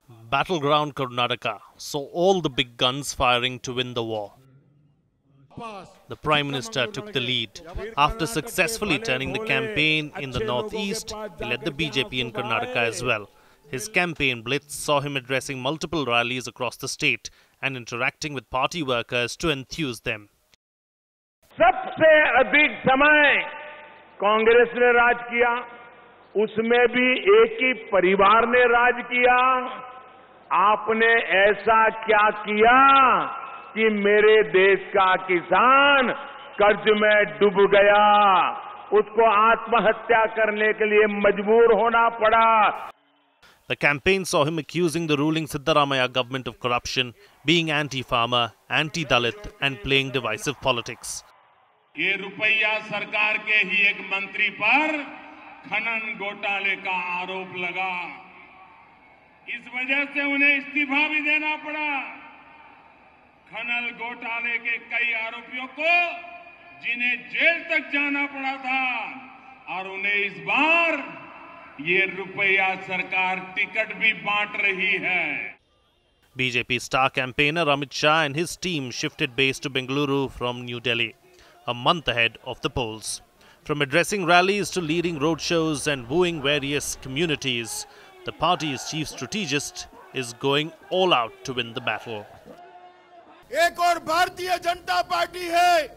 Battleground Karnataka saw all the big guns firing to win the war. The Prime Minister took the lead. After successfully turning the campaign in the northeast, he led the BJP in Karnataka as well. His campaign blitz saw him addressing multiple rallies across the state and interacting with party workers to enthuse them. सबसे अधिक समय कांग्रेस ने राज किया, उसमें भी एक ही परिवार ने राज किया। आपने ऐसा क्या किया कि मेरे देश का किसान कर्ज में डूब गया, उसको आत्महत्या करने के लिए मजबूर होना पड़ा। The campaign saw him accusing the ruling Siddaramaiah government of corruption, being anti-farmer, anti-Dalit and playing divisive politics. ये रुपया सरकार के ही एक मंत्री पर खनन घोटाले का आरोप लगा, इस वजह से उन्हें इस्तीफा भी देना पड़ा। खनन घोटाले के कई आरोपियों को जिन्हें जेल तक जाना पड़ा था, और उन्हें इस बार ये रुपया सरकार टिकट भी बांट रही है। BJP star campaigner Amit Shah and his team shifted base to Bengaluru from New Delhi, a month ahead of the polls. From addressing rallies to leading roadshows and wooing various communities, the party's chief strategist is going all out to win the battle. एक और Bharatiya Janata party है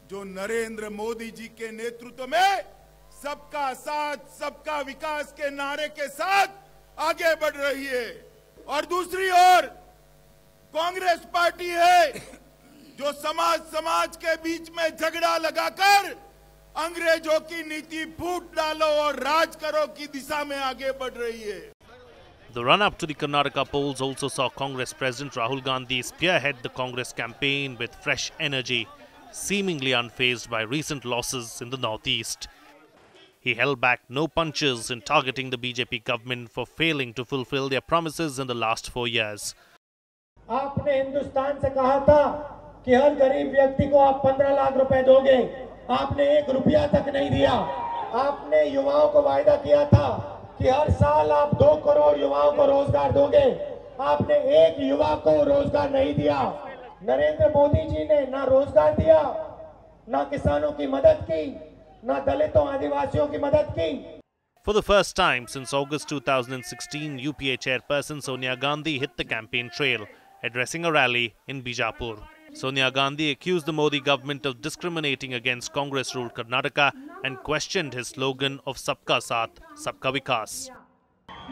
जो नरेंद्र मोदी जी के नेतृत्व में सबका साथ, सबका विकास के नारे के साथ आगे बढ़ रही है, और दूसरी ओर कांग्रेस पार्टी है जो समाज के बीच में झगड़ा लगाकर अंग्रेजों की नीति फूट डालो और राज करो की दिशा में आगे बढ़ रही है। The run-up to the Karnataka polls also saw Congress President Rahul Gandhi spearhead the Congress campaign with fresh energy, seemingly unfazed by recent losses in the northeast. He held back no punches in targeting the BJP government for failing to fulfill their promises in the last 4 years. आपने हिंदुस्तान से कहा था कि हर गरीब व्यक्ति को आप 15 लाख रुपए दोगे, आपने 1 रुपया तक नहीं दिया। आपने युवाओं को वायदा किया था कि हर साल आप 2 करोड़ युवाओं को रोजगार दोगे, आपने 1 युवा को रोजगार नहीं दिया। नरेंद्र मोदी जी ने ना रोजगार दिया, ना किसानों की मदद की, ना दलितों आदिवासियों की मदद की। For the first time since August 2016, UPA chairperson Sonia Gandhi hit the campaign trail, addressing a rally in Bijapur. Sonia Gandhi accused the Modi government of discriminating against Congress-ruled Karnataka and questioned his slogan of Sabka Saath, Sabka Vikas.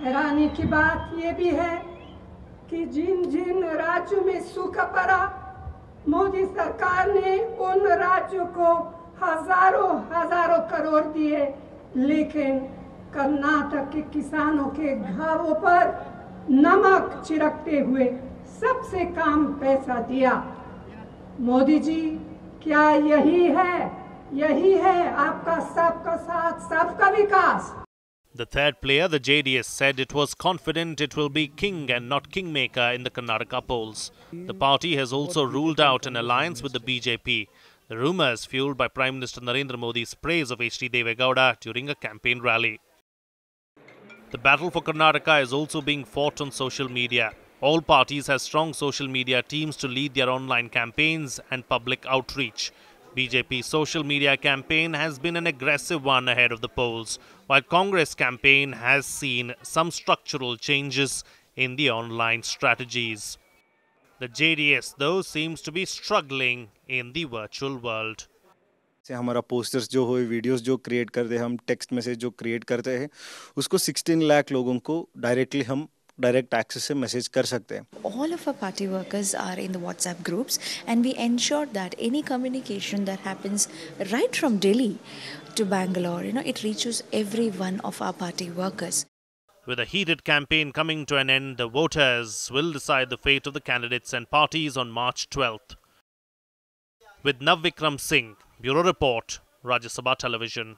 हैरानी की बात ये भी है कि जिन राज्यों में सूखा पड़ा, मोदी सरकार ने उन राज्यों को हजारों करोड़ दिए, लेकिन कर्नाटक के किसानों के घावों पर नमक छिड़कते हुए सबसे कम पैसा दिया। मोदी जी, क्या यही है आपका सबका साथ, सबका विकास? The third player, the JDS, said it was confident it will be king and not kingmaker in the Karnataka polls. The party has also ruled out an alliance with the BJP. The rumours fueled by Prime Minister Narendra Modi's praise of H.D. Deve Gowda during a campaign rally. The battle for Karnataka is also being fought on social media. All parties have strong social media teams to lead their online campaigns and public outreach. BJP's social media campaign has been an aggressive one ahead of the polls, while Congress campaign has seen some structural changes in the online strategies. The JDS, though, seems to be struggling in the virtual world. से हमारा posters जो हो, videos जो create करते हैं, हम text message जो create करते हैं, उसको 16 लाख लोगों को डायरेक्टली हम डायरेक्ट एक्सेस से मैसेज कर सकते हैं। All of our party workers are in the WhatsApp groups, and we ensure that any communication that happens right from Delhi to Bangalore, it reaches every one of our party workers. With a heated campaign coming to an end, the voters will decide the fate of the candidates and parties on March 12th. With Nav Vikram Singh, Bureau Report, Rajya Sabha Television.